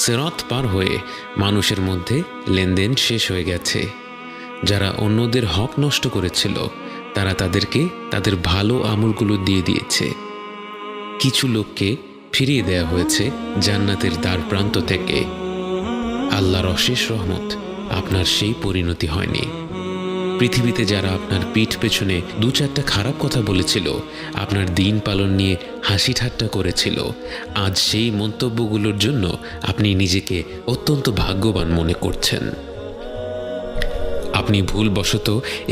সিরাত পার হয়ে মানুষের মধ্যে লেনদেন শেষ হয়ে গেছে। যারা অন্যদের হক নষ্ট করেছিল তারা তাদেরকে তাদের ভালো আমলগুলো দিয়ে দিয়েছে। কিছু লোককে ফিরিয়ে দেয়া হয়েছে জান্নাতের দ্বার প্রান্ত থেকে। আল্লাহর অশেষ রহমত আপনার সেই পরিণতি হয়নি। পৃথিবীতে যারা আপনার পিঠ পেছনে দু চারটা খারাপ কথা বলেছিল, আপনার দিন পালন নিয়ে হাসি ঠাট্টা করেছিল, আজ সেই মন্তব্যগুলোর জন্য আপনি নিজেকে অত্যন্ত ভাগ্যবান মনে করছেন। আপনি ভুলবশত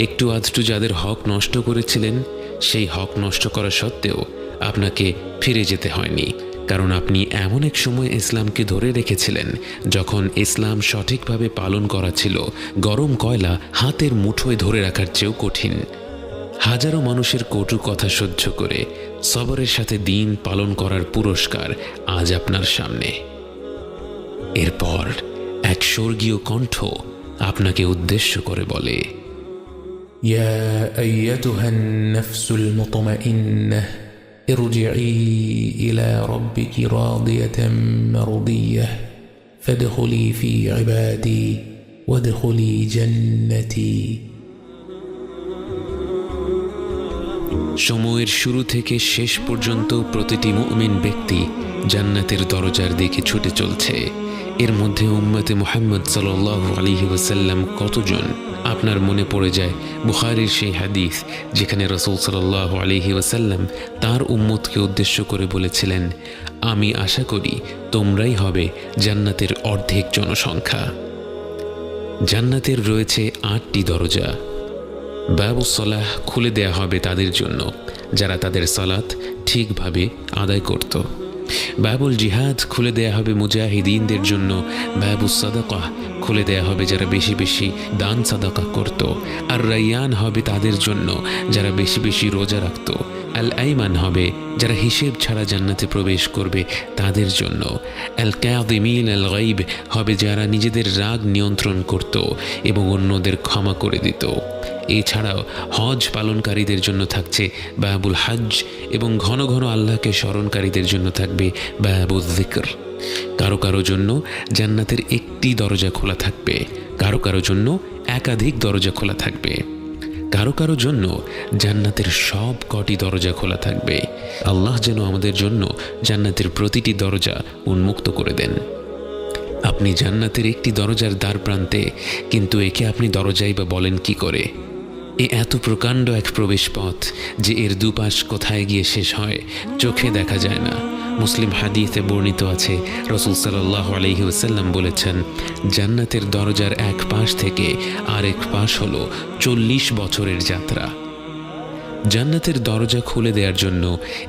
একটু আধটু যাদের হক নষ্ট করেছিলেন, সেই হক নষ্ট করা সত্ত্বেও আপনাকে ফিরে যেতে হয়নি, কারণ আপনি এমন এক সময় ইসলামকে ধরে রেখেছিলেন যখন ইসলাম সঠিকভাবে পালন করা ছিল গরম কয়লা হাতের মুঠোয় ধরে রাখার চেয়েও কঠিন। হাজারো মানুষের কটু কথা সহ্য করে সবরের সাথে দিন পালন করার পুরস্কার আজ আপনার সামনে। এরপর এক স্বর্গীয় কণ্ঠ আপনাকে উদ্দেশ্য করে বলে, ইয়া আইয়াতুহান নাফসুল মুতমাইন্নাহ ارجعي إلى ربك راضية مرضية فادخلي في عبادي وادخلي جنتي। সময়ের শুরু থেকে শেষ পর্যন্ত প্রতিটি মুমিন ব্যক্তি জান্নাতের দরজার দিকে ছুটে চলছে। এর মধ্যে উম্মতে মুহাম্মদ সাল্লাল্লাহু আলাইহি ওয়াসাল্লাম কতজন? আপনার মনে পড়ে যায় বুখারীর সেই হাদিস যেখানে রাসূল সাল্লাল্লাহু আলাইহি ওয়াসাল্লাম তার উম্মতকে উদ্দেশ্য করে বলেছিলেন, আমি আশা করি তোমরাই হবে জান্নাতের অর্ধেক জনসংখ্যা। জান্নাতের রয়েছে 8টি দরজা। বাবুস সালাহ খুলে দেয়া হবে তাদের জন্য যারা তাদের সালাত ঠিকভাবে আদায় করত। বাবুল জিহাদ খুলে দেয়া হবে মুজাহিদিনদের জন্য। বাবুস সাদাকা খুলে দেয়া হবে যারা বেশি বেশি দান সাদাকা করত। আর রাইয়ান হবে তাদের জন্য যারা বেশি বেশি রোজা রাখত। আল আইমান হবে যারা হিসেব ছাড়া জান্নাতে প্রবেশ করবে তাদের জন্য। আল কাযিমিন আল গায়ব হবে যারা নিজেদের রাগ নিয়ন্ত্রণ করত এবং অন্যদের ক্ষমা করে দিত। এছাড়াও হজ পালনকারীদের জন্য থাকছে বাবুল হজ এবং ঘন ঘন আল্লাহকে স্মরণকারীদের জন্য থাকবে বাবুল যিকর। কারো কারো জন্য জান্নাতের একটি দরজা খোলা থাকবে, কারো কারো জন্য একাধিক দরজা খোলা থাকবে, কারো কারো জন্য জান্নাতের সব কটি দরজা খোলা থাকবে। আল্লাহ যেন আমাদের জন্য জান্নাতের প্রতিটি দরজা উন্মুক্ত করে দেন। আপনি জান্নাতের একটি দরজার দ্বার প্রান্তে, কিন্তু একে আপনি দরজাই বা বলেন কি করে? এত প্রকাণ্ড এক প্রবেশ পথ যে এর দুপাশ কোথায় গিয়ে শেষ হয় চোখে দেখা যায় না। মুসলিম হাদিসে বর্ণিত আছে, রাসূল সাল্লাল্লাহু আলাইহি ওয়াসাল্লাম বলেছেন, জান্নাতের দরজার এক পাশ থেকে আরেক পাশ হলো 40 বছরের যাত্রা। জান্নাতের দরজা খুলে দেওয়ার জন্য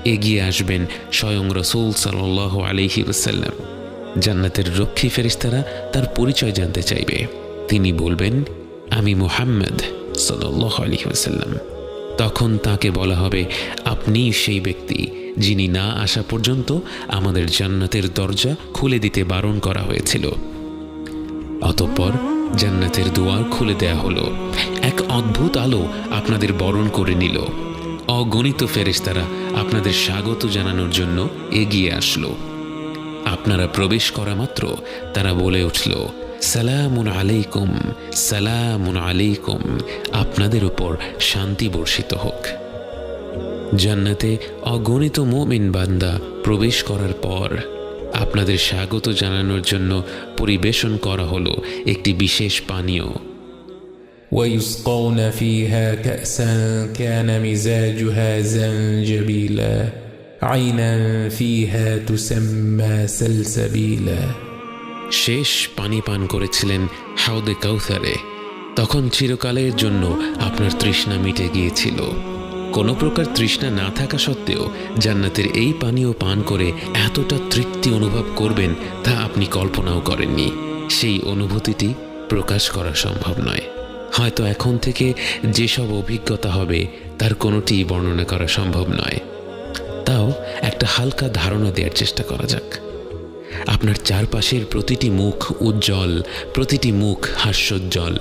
এগিয়ে আসবেন স্বয়ং রাসূল সাল্লাল্লাহু আলাইহি ওয়াসাল্লাম। জান্নাতের রক্ষী ফেরেশতারা তার পরিচয় জানতে চাইবে। তিনি বলবেন, আমি মুহাম্মদ সাল্লাল্লাহু আলাইহি ওয়াসাল্লাম। তখন তাকে বলা হবে, আপনি সেই ব্যক্তি যিনি না আসা পর্যন্ত আমাদের জান্নাতের দরজা খুলে দিতে বারণ করা হয়েছিল। অতঃপর জান্নাতের দুয়ার খুলে দেয়া হলো। এক অদ্ভুত আলো আপনাদের বরণ করে নিল। অগণিত ফেরেশতারা আপনাদের স্বাগত জানানোর জন্য এগিয়ে আসলো। আপনারা প্রবেশ করা মাত্র তারা বলে উঠল, সালামুন আলাইকুম, সালামুন আলাইকুম, আপনাদের উপর শান্তি বর্ষিত হোক। জান্নাতে অগণিত মুমিন বান্দা প্রবেশ করার পর আপনাদের স্বাগত জানানোর জন্য পরিবেশন করা হলো একটি বিশেষ পানীয়। ويسقون فيها كأسا كان مزاجها زنجبيلا عينا فيها تسمى سلسبيلا। শেষ পানি পান করেছিলেন হাউদে কাউসারে। তখন চিরকালের জন্য আপনার তৃষ্ণা মিটে গিয়েছিল। কোনো প্রকার তৃষ্ণা না থাকা সত্ত্বেও জান্নাতের এই পানীয় পান করে এতটা তৃপ্তি অনুভব করবেন তা আপনি কল্পনাও করেননি। সেই অনুভূতিটি প্রকাশ করা সম্ভব নয়। হয়তো এখন থেকে যেসব অভিজ্ঞতা হবে তার কোনোটিই বর্ণনা করা সম্ভব নয়। তাও একটা হালকা ধারণা দেওয়ার চেষ্টা করা যাক। আপনার চারপাশের প্রতিটি মুখ উজ্জ্বল, প্রতিটি মুখ হাস্যোজ্জ্বল।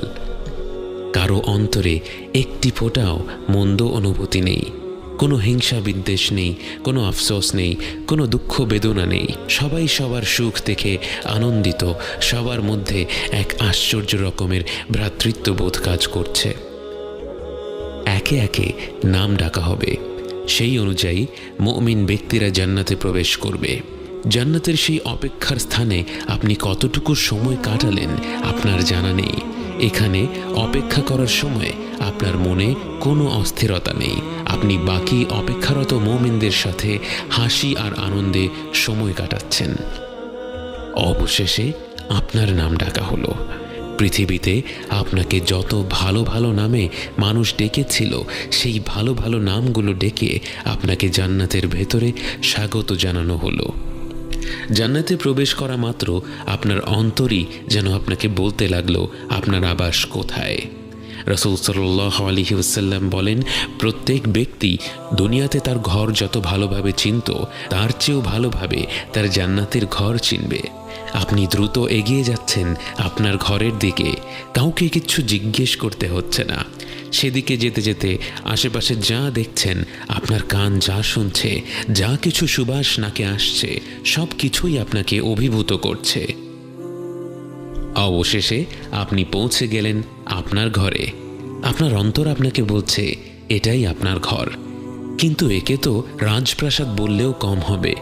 কারো অন্তরে একটি ফোঁটাও মন্দ অনুভূতি নেই। কোনো হিংসা বিদ্বেষ নেই, কোনো আফসোস নেই, কোনো দুঃখ বেদনা নেই। সবাই সবার সুখ দেখে আনন্দিত, সবার মধ্যে এক আশ্চর্য রকমের ভ্রাতৃত্ববোধ কাজ করছে। একে একে নাম ডাকা হবে, সেই অনুযায়ী মুমিন ব্যক্তিরা জান্নাতে প্রবেশ করবে। জান্নাতের সেই অপেক্ষার স্থানে আপনি কতটুকু সময় কাটালেন আপনার জানা নেই। এখানে অপেক্ষা করার সময় আপনার মনে কোনো অস্থিরতা নেই। আপনি বাকি অপেক্ষারত মুমিনদের সাথে হাসি আর আনন্দে সময় কাটাচ্ছেন। অবশেষে আপনার নাম ডাকা হলো। পৃথিবীতে আপনাকে যত ভালো ভালো নামে মানুষ ডেকেছিল, সেই ভালো ভালো নামগুলো ডেকে আপনাকে জান্নাতের ভেতরে স্বাগত জানানো হলো। জান্নাতে প্রবেশ করা মাত্র আপনার অন্তরই যেন আপনাকে বলতে লাগলো আপনার আবাস কোথায়। রাসূল সাল্লাল্লাহু আলাইহি ওয়াসাল্লাম বলেন, প্রত্যেক ব্যক্তি দুনিয়াতে তার ঘর যত ভালোভাবে চিনত, তার চেয়েও ভালোভাবে তার জান্নাতের ঘর চিনবে। আপনি দ্রুত এগিয়ে যাচ্ছেন আপনার ঘরের দিকে, কাউকে কিচ্ছু জিজ্ঞেস করতে হচ্ছে না। সেদিকে যেতে যেতে আশেপাশে যা দেখছেন, আপনার কান যা শুনছে, যা কিছু সুবাস নাকে আসছে, সব কিছুই আপনাকে অভিভূত করছে। অবশেষে আপনি পৌঁছে গেলেন আপনার ঘরে। আপনার অন্তর আপনাকে বলছে এটাই আপনার ঘর। কিন্তু একে তো রাজপ্রাসাদ বললেও কম হবে।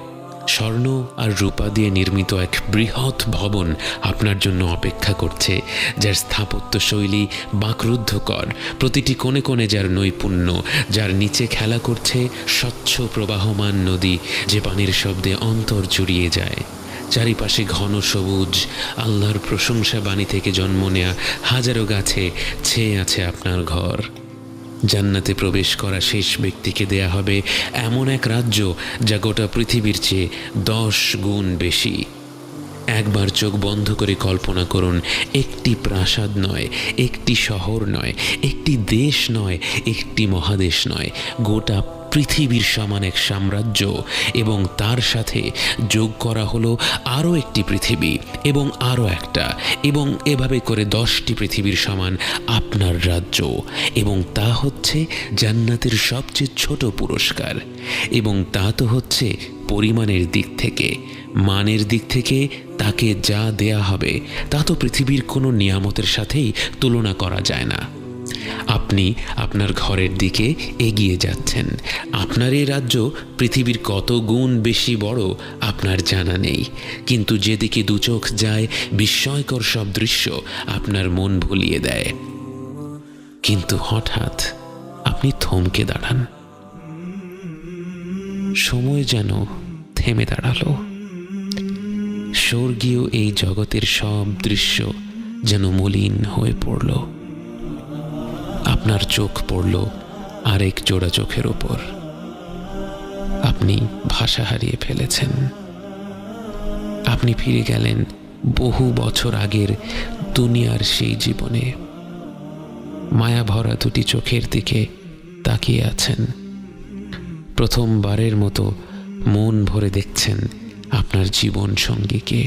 স্বর্ণ আর রূপা দিয়ে নির্মিত এক বৃহৎ ভবন আপনার জন্য অপেক্ষা করছে, যার স্থাপত্য শৈলী বাকরুদ্ধকর। প্রতিটি কোণে কোণে যার নৈপুণ্য, যার নিচে খেলা করছে স্বচ্ছ প্রবাহমান নদী, যে পানির শব্দে অন্তর জুড়িয়ে যায়। চারিপাশে ঘন সবুজ, আল্লাহর প্রশংসা বাণী থেকে জন্ম নেয়া হাজারো গাছে ছেয়ে আছে আপনার ঘর। জান্নাতে প্রবেশ করা শেষ ব্যক্তিকে দেয়া হবে এমন এক রাজ্য যা গোটা পৃথিবীর চেয়ে 10 গুণ বেশি। একবার চোখ বন্ধ করে কল্পনা করুন, একটি প্রাসাদ নয়, একটি শহর নয়, একটি দেশ নয়, একটি মহাদেশ নয়, গোটা পৃথিবীর সমান এক সাম্রাজ্য, এবং তার সাথে যোগ করা হলো আরও একটি পৃথিবী এবং আরও একটা, এবং এভাবে করে 10টি পৃথিবীর সমান আপনার রাজ্য। এবং তা হচ্ছে জান্নাতের সবচেয়ে ছোট পুরস্কার। এবং তা তো হচ্ছে পরিমাণের দিক থেকে। মানের দিক থেকে তাকে যা দেয়া হবে তা তো পৃথিবীর কোনো নিয়ামতের সাথেই তুলনা করা যায় না। আপনি আপনার ঘরের দিকে এগিয়ে যাচ্ছেন। আপনার এই রাজ্য পৃথিবীর কত গুণ বেশি বড় আপনার জানা নেই, কিন্তু যেদিকে দুচোখ যায় বিস্ময়কর সব দৃশ্য আপনার মন ভুলিয়ে দেয়। কিন্তু হঠাৎ আপনি থমকে দাঁড়ান। সময় যেন থেমে দাঁড়ালো। স্বর্গীয় এই জগতের সব দৃশ্য যেন মলিন হয়ে পড়ল। আপনার চোখ পড়ল আরেক জোড়া চোখের ওপর। আপনি ভাষা হারিয়ে ফেলেছেন। আপনি ফিরে গেলেন বহু বছর আগের দুনিয়ার সেই জীবনে। মায়া ভরা দুটি চোখের দিকে তাকিয়ে আছেন। প্রথমবারের মতো মন ভরে দেখছেন আপনার জীবন সঙ্গীকে।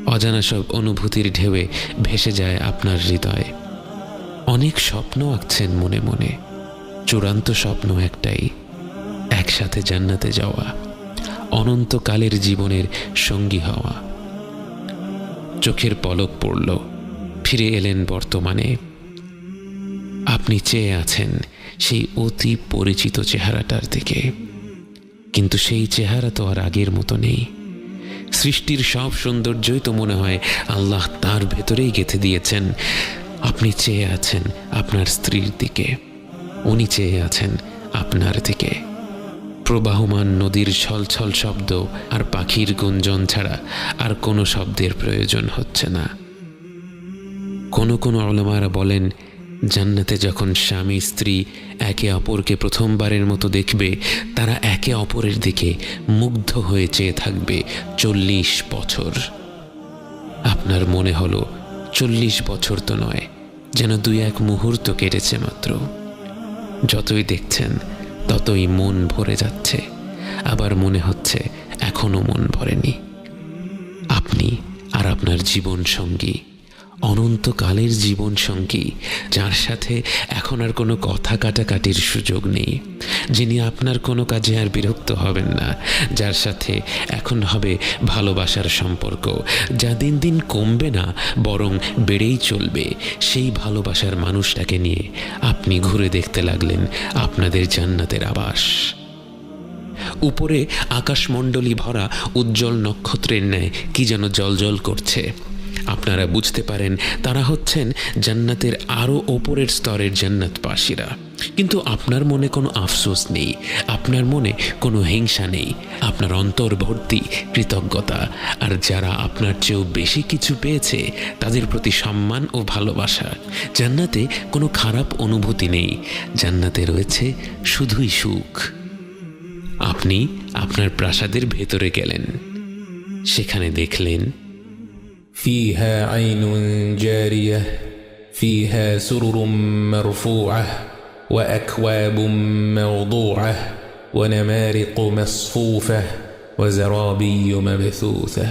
অজানা সব অনুভূতির ঢেউয়ে ভেসে যায় আপনার হৃদয়। অনেক স্বপ্ন আঁকছেন মনে মনে। চূড়ান্ত স্বপ্ন একটাই, একসাথে জান্নাতে যাওয়া, অনন্তকালের জীবনের সঙ্গী হওয়া। চোখের পলক পড়ল, ফিরে এলেন বর্তমানে। আপনি চেয়ে আছেন সেই অতি পরিচিত চেহারাটার দিকে, কিন্তু সেই চেহারা তো আর আগের মতো নেই। সৃষ্টির সব সৌন্দর্যই তো মনে হয় আল্লাহ তার ভেতরেই গেঁথে দিয়েছেন। আপনি চেয়ে আছেন আপনার স্ত্রীর দিকে, উনি চেয়ে আছেন আপনার দিকে। প্রবাহমান নদীর ছলছল শব্দ আর পাখির গুঞ্জন ছাড়া আর কোনো শব্দের প্রয়োজন হচ্ছে না। কোনো কোনো উলামারা বলেন, জান্নাতে যখন স্বামী স্ত্রী একে অপরকে প্রথমবারের মতো দেখবে, তারা একে অপরের দিকে মুগ্ধ হয়ে চেয়ে থাকবে 40 বছর। আপনার মনে হলো 40 বছর তো নয়, যেন 2-1 মুহূর্ত কেটেছে মাত্র। যতই দেখছেন ততই মন ভরে যাচ্ছে, আবার মনে হচ্ছে এখনো মন ভরেনি। আপনি আর আপনার জীবন সঙ্গী অনন্তকালের জীবন সঙ্গী, যার সাথে এখন আর কোনো কথা কাটাকাটির সুযোগ নেই, যিনি আপনার কোনো কাজে আর বিরক্ত হবেন না, যার সাথে এখন হবে ভালোবাসার সম্পর্ক, যা দিন দিন কমবে না বরং বেড়েই চলবে। সেই ভালোবাসার মানুষটাকে নিয়ে আপনি ঘুরে দেখতে লাগলেন আপনাদের জান্নাতের আবাস। উপরে আকাশমণ্ডলী ভরা উজ্জ্বল নক্ষত্রের ন্যায় কি যেন জ্বলজ্বল করছে। আপনারা বুঝতে পারেন তারা হচ্ছেন জান্নাতের আরও ওপরের স্তরের জান্নাতবাসীরা। কিন্তু আপনার মনে কোনো আফসোস নেই, আপনার মনে কোনো হিংসা নেই, আপনার অন্তর ভর্তি কৃতজ্ঞতা। আর যারা আপনার চেয়েও বেশি কিছু পেয়েছে তাদের প্রতি সম্মান ও ভালোবাসা। জান্নাতে কোনো খারাপ অনুভূতি নেই, জান্নাতে রয়েছে শুধুই সুখ। আপনি আপনার প্রাসাদের ভেতরে গেলেন, সেখানে দেখলেন فيها عين جارية فيها سرر مرفوعة وأكواب موضوعة ونمارق مصفوفة وزرابي مبثوثة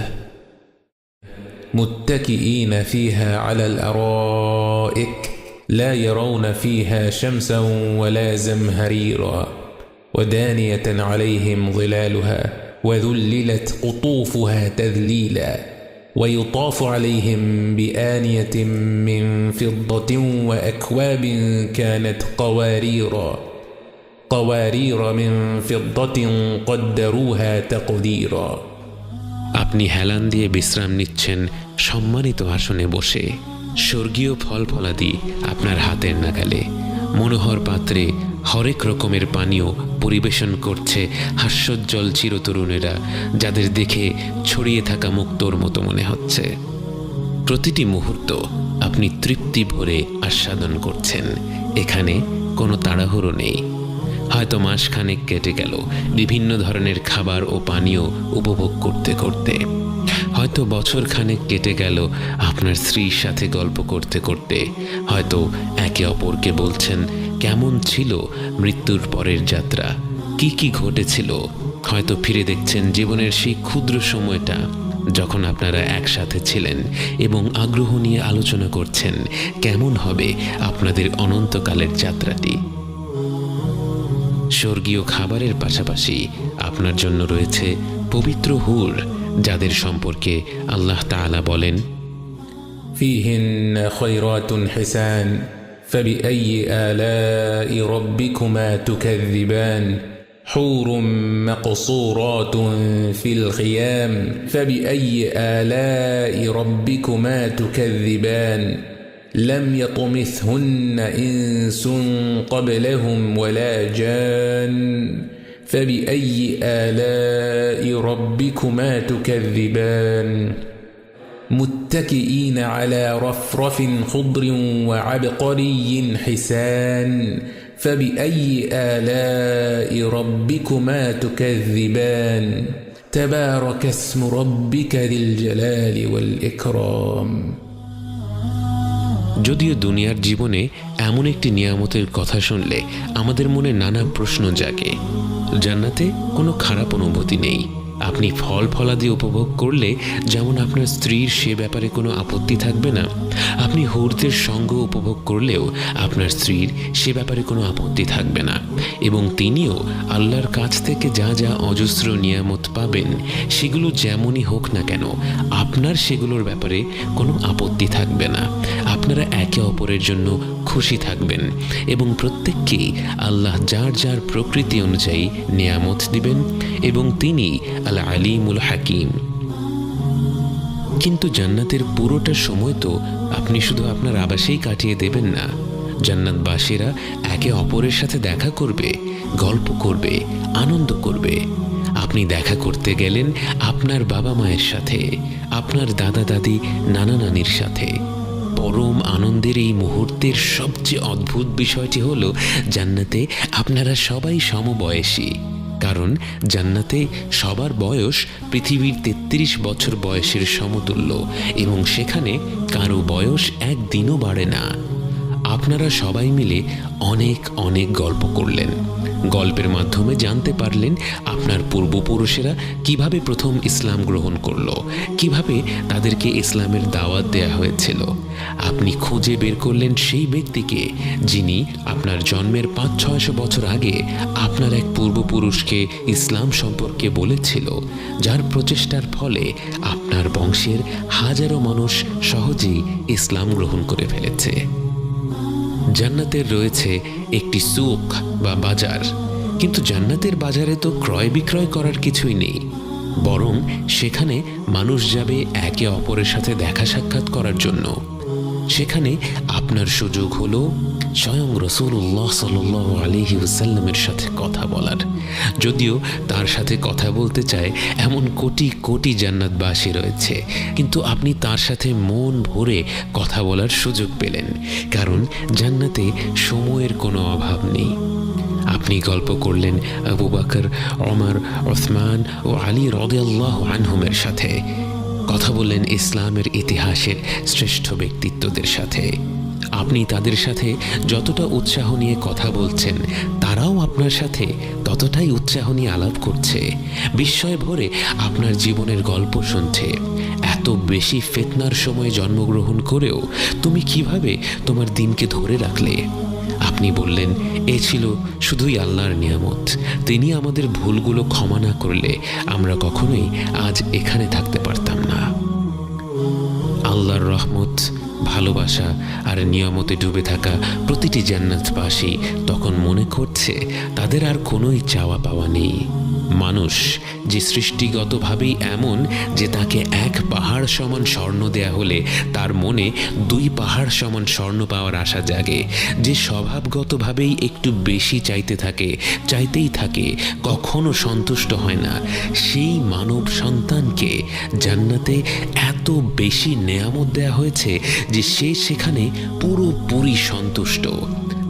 متكئين فيها على الأرائك لا يرون فيها شمسا ولا زمهريرا ودانية عليهم ظلالها وذللت قطوفها تذليلا ويطاف عليهم بآنية من فضة وأكواب كانت قوارير من فضة قدروها تقديرا। আপনি হেলান দিয়ে বিশ্রাম নিচ্ছেন সম্মানিত আসনে বসে। স্বর্গীয় ফল ফলাদি আপনার হাতের নাগালে। মনোহর পাত্রে হরেক রকমের পানীয় পরিবেশন করছে হাস্যোজ্জ্বল চিরতরুণেরা, যাদের দেখে ছড়িয়ে থাকা মুক্তোর মতো মনে হচ্ছে। প্রতিটি মুহূর্ত আপনি তৃপ্তি ভরে আস্বাদন করছেন। এখানে কোনো তাড়াহুড়ো নেই। হয়তো মাসখানেক কেটে গেল বিভিন্ন ধরনের খাবার ও পানীয় উপভোগ করতে করতে। হয়তো বছরখানেক কেটে গেল আপনার স্ত্রীর সাথে গল্প করতে করতে। হয়তো একে অপরকে বলছেন কেমন ছিল মৃত্যুর পরের যাত্রা, কি কি ঘটেছিল। হয়তো ফিরে দেখছেন জীবনের সেই ক্ষুদ্র সময়টা যখন আপনারা একসাথে ছিলেন এবং আগ্রহ নিয়ে আলোচনা করছেন কেমন হবে আপনাদের অনন্তকালের যাত্রাটি। স্বর্গীয় খাবারের পাশাপাশি আপনার জন্য রয়েছে পবিত্র হুর, যাদের সম্পর্কে আল্লাহ তাআলা বলেন فيهن خيرات حسان فبأي آلاء ربكما تكذبان حور مقصورات في الخيام فبأي آلاء ربكما تكذبان لم يطمثهن إنس قبلهم ولا جان فبأي آلاء ربكما تكذبان متكئين على رفرف خضر وعبقري حسان فبأي آلاء ربكما تكذبان تبارك اسم ربك ذي الجلال والإكرام। যদিও দুনিয়ার জীবনে এমন একটি নিয়ামতের কথা শুনলে আমাদের মনে নানা প্রশ্ন জাগে। জান্নাতে কোনো খারাপ অনুভূতি নেই। আপনি ফল ফলাদি উপভোগ করলে যেমন আপনার স্ত্রীর সে ব্যাপারে কোনো আপত্তি থাকবে না, আপনি হুরদের সঙ্গ উপভোগ করলেও আপনার স্ত্রীর সে ব্যাপারে কোনো আপত্তি থাকবে না। এবং তিনিও আল্লাহর কাছ থেকে যা যা অজস্র নিয়ামত পাবেন সেগুলো যেমনই হোক না কেন আপনার সেগুলোর ব্যাপারে কোনো আপত্তি থাকবে না। আপনারা একে অপরের জন্য খুশি থাকবেন এবং প্রত্যেককেই আল্লাহ যার যার প্রকৃতি অনুযায়ী নিয়ামত দিবেন এবং তিনি আল আলিমুল হাকিম। কিন্তু জান্নাতের পুরোটা সময় তো আপনি শুধু আপনার আবাসেই কাটিয়ে দেবেন না। জান্নাতবাসীরা একে অপরের সাথে দেখা করবে, গল্প করবে, আনন্দ করবে। আপনি দেখা করতে গেলেন আপনার বাবা মায়ের সাথে, আপনার দাদা দাদি, নানা নানির সাথে। পরম আনন্দের এই মুহূর্তের সবচেয়ে অদ্ভুত বিষয়টি হলো জান্নাতে আপনারা সবাই সমবয়সী। কারণ জান্নাতে সবার বয়স পৃথিবীর 33 বছর বয়সের সমতুল্য এবং সেখানে কারো বয়স একদিনও বাড়ে না। আপনারা সবাই মিলে অনেক অনেক গল্প করলেন, গল্পের মাধ্যমে জানতে পারলেন আপনার পূর্বপুরুষেরা কিভাবে প্রথম ইসলাম গ্রহণ করলো, কিভাবে তাদেরকে ইসলামের দাওয়াত দেয়া হয়েছিল। আপনি খুঁজে বের করলেন সেই ব্যক্তিকে যিনি আপনার জন্মের 500-600 বছর আগে আপনার এক পূর্বপুরুষকে ইসলাম সম্পর্কে বলেছিল, যার প্রচেষ্টার ফলে আপনার বংশের হাজারো মানুষ সহজেই ইসলাম গ্রহণ করে ফেলেছে। জান্নাতের রয়েছে একটি সুক বা বাজার, কিন্তু জান্নাতের বাজারে তো ক্রয় বিক্রয় করার কিছুই নেই, বরং সেখানে মানুষ যাবে একে অপরের সাথে দেখা সাক্ষাৎ করার জন্য। সেখানে আপনার সুযোগ হলো স্বয়ং রাসূলুল্লাহ সাল্লাল্লাহু আলাইহি ওয়াসাল্লামের সাথে কথা বলার। যদিও তার সাথে কথা বলতে চায় এমন কোটি কোটি জান্নাতবাসী রয়েছে, কিন্তু আপনি তার সাথে মন ভরে কথা বলার সুযোগ পেলেন, কারণ জান্নাতে সময়ের কোনো অভাব নেই। আপনি গল্প করলেন আবু বকর, ওমর, ওসমান ও আলী রাদিয়াল্লাহু আনহুমের সাথে, কথা বললেন ইসলামের ইতিহাসের শ্রেষ্ঠ ব্যক্তিত্বদের সাথে। আপনি তাদের সাথে যতটা উৎসাহ নিয়ে কথা বলছেন, তারাও আপনার সাথে ততটাই উৎসাহ নিয়ে আলাপ করছে, বিস্ময় ভরে আপনার জীবনের গল্প শুনছে। এত বেশি ফিতনার সময় জন্মগ্রহণ করেও তুমি কিভাবে তোমার দিনকে ধরে রাখলে? আপনি বললেন, এ ছিল শুধুই আল্লাহর নিয়ামত। তিনি আমাদের ভুলগুলো ক্ষমা না করলে আমরা কখনোই আজ এখানে থাকতে পারতাম না। আল্লাহর রহমত, ভালোবাসা আর নিয়ামতে ডুবে থাকা প্রতিটি জান্নাতবাসী তখন মনে করছে তাদের আর কোনোই চাওয়া পাওয়া নেই। মানুষ যে সৃষ্টিগতভাবেই এমন যে তাকে এক পাহাড় সমান স্বর্ণ দেয়া হলে তার মনে 2 পাহাড় সমান স্বর্ণ পাওয়ার আশা জাগে, যে স্বভাবগতভাবেই একটু বেশি চাইতেই থাকে, কখনো সন্তুষ্ট হয় না, সেই মানব সন্তানকে জান্নাতে এত বেশি নেয়ামত দেয়া হয়েছে যে সে সেখানে পুরোপুরি সন্তুষ্ট।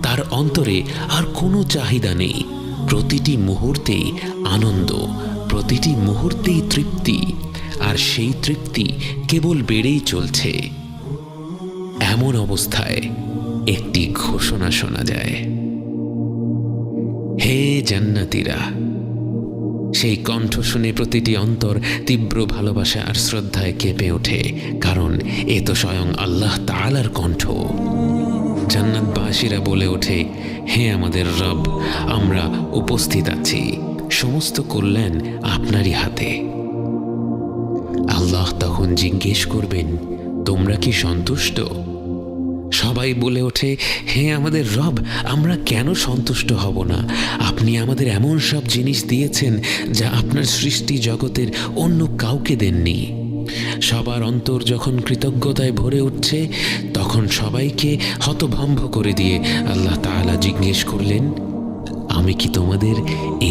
তার অন্তরে আর কোনো চাহিদা নেই, প্রতিটি মুহূর্তেই আনন্দ, প্রতিটি মুহূর্তেই তৃপ্তি, আর সেই তৃপ্তি কেবল বেড়েই চলছে। এমন অবস্থায় একটি ঘোষণা শোনা যায়, হে জান্নাতীরা। সেই কণ্ঠ শুনে প্রতিটি অন্তর তীব্র ভালোবাসা আর শ্রদ্ধায় কেঁপে ওঠে, কারণ এ তো স্বয়ং আল্লাহ তাআলার কণ্ঠ। জান্নাতবাসীরা বলে ওঠে, হে আমাদের রব, আমরা উপস্থিত আছি, সমস্ত কল্যাণ আপনারই হাতে। আল্লাহ তখন জিজ্ঞেস করবেন, তোমরা কি সন্তুষ্ট? সবাই বলে ওঠে, হে আমাদের রব, আমরা কেন সন্তুষ্ট হব না? আপনি আমাদের এমন সব জিনিস দিয়েছেন যা আপনার সৃষ্টি জগতের অন্য কাউকে দেননি। সবার অন্তর যখন কৃতজ্ঞতায় ভরে উঠছে, তখন সবাইকে হতভম্ব করে দিয়ে আল্লাহ তাআলা জিজ্ঞেস করলেন, আমি কি তোমাদের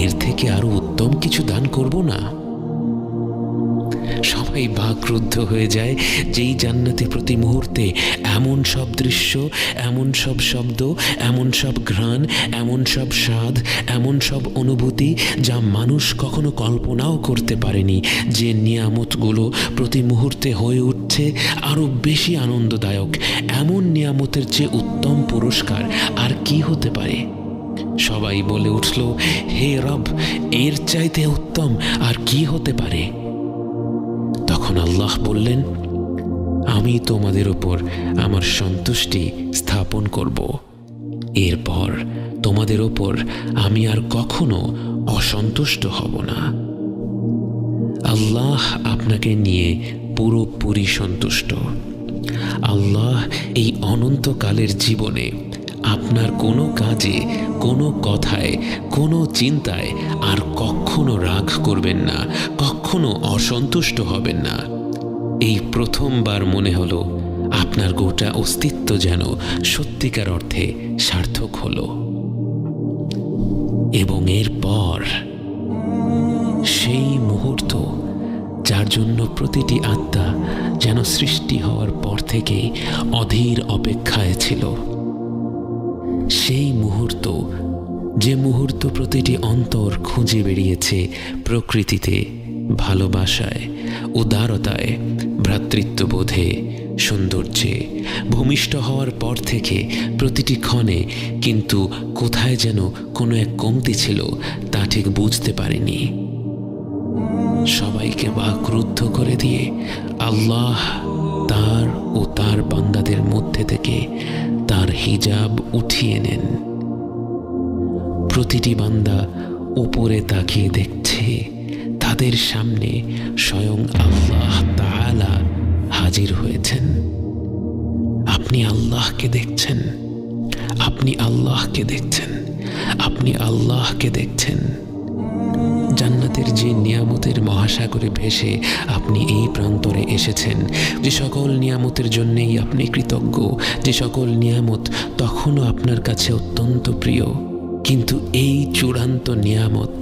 এর থেকে আরো উত্তম কিছু দান করব না? সবাই বাকরুদ্ধ হয়ে যায়, যেই জান্নাতে প্রতি মুহূর্তে এমন সব দৃশ্য, এমন সব শব্দ, এমন সব ঘ্রাণ, এমন সব স্বাদ, এমন সব অনুভূতি যা মানুষ কখনো কল্পনাও করতে পারেনি। যে নিয়ামতগুলো প্রতি মুহূর্তে হয়ে উঠছে আরো বেশি আনন্দদায়ক, এমন নিয়ামতের চেয়ে উত্তম পুরস্কার আর কি হতে পারে? সবাই বলে উঠল, হে রব, এর চাইতে উত্তম আর কি হতে পারে? তখন আল্লাহ বললেন, আমি তোমাদের উপর আমার সন্তুষ্টি স্থাপন করব, এরপর তোমাদের উপর আমি আর কখনো অসন্তুষ্ট হব না। আল্লাহ আপনাকে নিয়ে পুরোপুরি সন্তুষ্ট। আল্লাহ এই অনন্তকালের জীবনে আপনার কোনো কাজে, কোনো কথায়, কোনো চিন্তায় আর কখনো রাগ করবেন না, কখনো অসন্তুষ্ট হবেন না। এই প্রথমবার মনে হলো আপনার গোটা অস্তিত্ব যেন সত্যিকার অর্থে সার্থক হলো। এবং এরপর সেই মুহূর্ত, যার জন্য প্রতিটি আত্মা যেন সৃষ্টি হওয়ার পর থেকেই অধীর অপেক্ষায় ছিল, সেই মুহূর্ত, যে মুহূর্ত প্রতিটি অন্তর খুঁজে বেরিয়েছে প্রকৃতিতে, ভালোবাসায়, উদারতায়, ভ্রাতৃত্ববোধে, সৌন্দর্যে ভূমিষ্ঠ হওয়ার পর থেকে প্রতিটি ক্ষণে কিন্তু কোথায় যেন কোনো এক কমতি ছিল তা ঠিক বুঝতে পারেনি। সবাইকে বাকরুদ্ধ করে দিয়ে আল্লাহ তার ও তার বান্দাদের মধ্যে থেকে তার হিজাব উঠিয়ে নেন। প্রতিটি বান্দা উপরে তাকিয়ে দেখছে, তাদের সামনে স্বয়ং আল্লাহ তাআলা হাজির হয়েছেন। আপনি আল্লাহকে দেখছেন, আপনি আল্লাহকে দেখছেন, আপনি আল্লাহকে দেখছেন। জান্নাতের যে নিয়ামতের মহাসাগরে ভেসে আপনি এই প্রান্তরে এসেছেন, যে সকল নিয়ামতের জন্যেই আপনি কৃতজ্ঞ, যে সকল নিয়ামত তখনও আপনার কাছে অত্যন্ত প্রিয়, কিন্তু এই চূড়ান্ত নিয়ামত,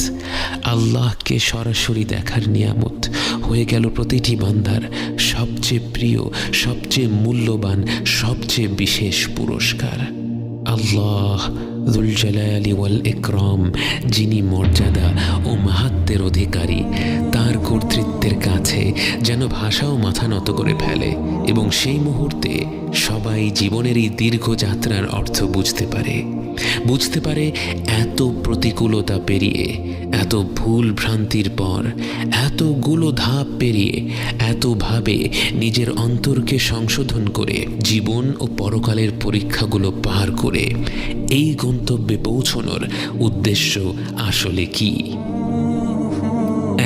আল্লাহকে সরাসরি দেখার নিয়ামত হয়ে গেল প্রতিটি বান্দার সবচেয়ে প্রিয়, সবচেয়ে মূল্যবান, সবচেয়ে বিশেষ পুরস্কার। আল্লাহ যুল জালালি ওয়াল ইকরাম, যিনি মর্যাদা ও মাহাত্ম্যের অধিকারী, তার কর্তৃত্বের কাছে যেন ভাষাও মাথা নত করে ফেলে এবং সেই মুহূর্তে সবাই জীবনের এই দীর্ঘ যাত্রার অর্থ বুঝতে পারে এত প্রতিকূলতা পেরিয়ে, এত ভুল ভ্রান্তির পর, এতগুলো ধাপ পেরিয়ে, এতভাবে নিজের অন্তরকে সংশোধন করে, জীবন ও পরকালের পরীক্ষাগুলো পার করে এই গন্তব্যে পৌঁছানোর উদ্দেশ্য আসলে কি।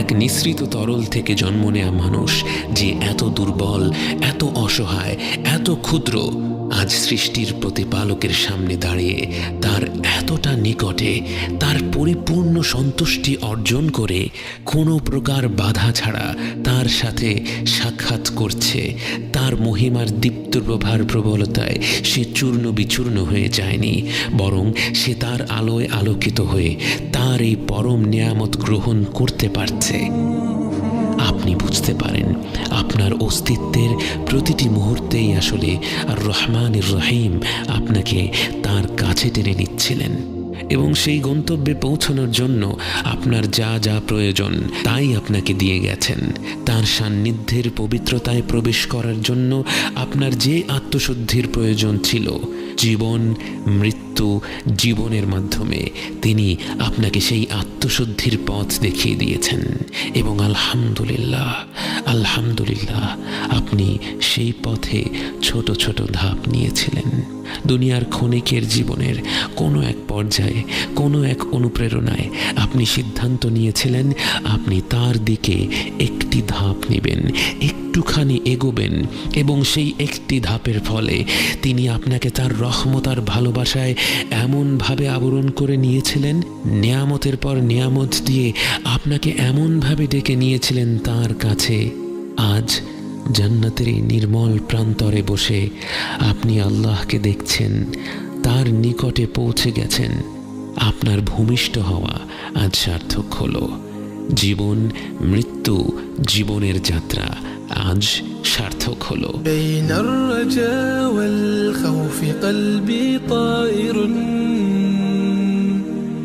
এক নিঃসৃত তরল থেকে জন্ম নেয়া মানুষ যে এত দুর্বল, এত অসহায়, এত ক্ষুদ্র, আজ সৃষ্টির প্রতিপালকের সামনে দাঁড়িয়ে তার এতটা নিকটে, তার পরিপূর্ণ সন্তুষ্টি অর্জন করে কোনো প্রকার বাধা ছাড়া তার সাথে সাক্ষাৎ করছে, তার মহিমার দীপ্ত প্রভার প্রবলতায় সে চূর্ণ বিচূর্ণ হয়ে যায়নি, বরং সে তার আলোয় আলোকিত হয়ে তার এই পরম নিয়ামত গ্রহণ করতে পারছে। আপনি বুঝতে পারেন আপনার অস্তিত্বের প্রতিটি মুহূর্তেই আসলে আর রহমানির রহিম আপনাকে তার কাছে টেনে নিচ্ছিলেন এবং সেই গন্তব্যে পৌঁছানোর জন্য আপনার যা যা প্রয়োজন তাই আপনাকে দিয়ে গেছেন। তার সান্নিধ্যের পবিত্রতায় প্রবেশ করার জন্য আপনার যে আত্মশুদ্ধির প্রয়োজন ছিল, জীবন মৃত্যু জীবনের মাধ্যমে তিনি আপনাকে সেই আত্মশুদ্ধির পথ দেখিয়ে দিয়েছেন এবং আলহামদুলিল্লাহ, আলহামদুলিল্লাহ, আপনি সেই পথে ছোট ছোট ধাপ নিয়েছিলেন। দুনিয়ার ক্ষণিকের জীবনের কোনো এক পর্যায়ে, কোনো এক অনুপ্রেরণায় আপনি সিদ্ধান্ত নিয়েছিলেন আপনি তার দিকে একটি ধাপ নেবেন, একটুখানি এগোবেন এবং সেই একটি ধাপের ফলে তিনি আপনাকে তার রহমত আর ভালোবাসায় এমনভাবে আবরণ করে নিয়েছিলেন, নিয়ামতের পর নিয়ামত দিয়ে আপনাকে এমনভাবে ডেকে নিয়েছিলেন তার কাছে। আজ জান্নাতের এই নির্মল প্রান্তরে বসে আপনি আল্লাহকে দেখছেন, তার নিকটে পৌঁছে গেছেন। আপনার ভূমিষ্ঠ হওয়া আজ সার্থক হলো। জীবন মৃত্যু জীবনের যাত্রা আজ সার্থক হলো। بين الرجاء والخوف قلبي طائر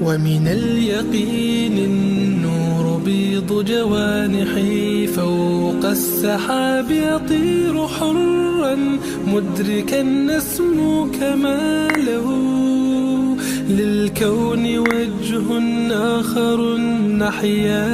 ومن اليقين النور بيض جوانحي فوق السحاب يطير حرا مدركا نسمو كماله للكون وجه آخر نحيا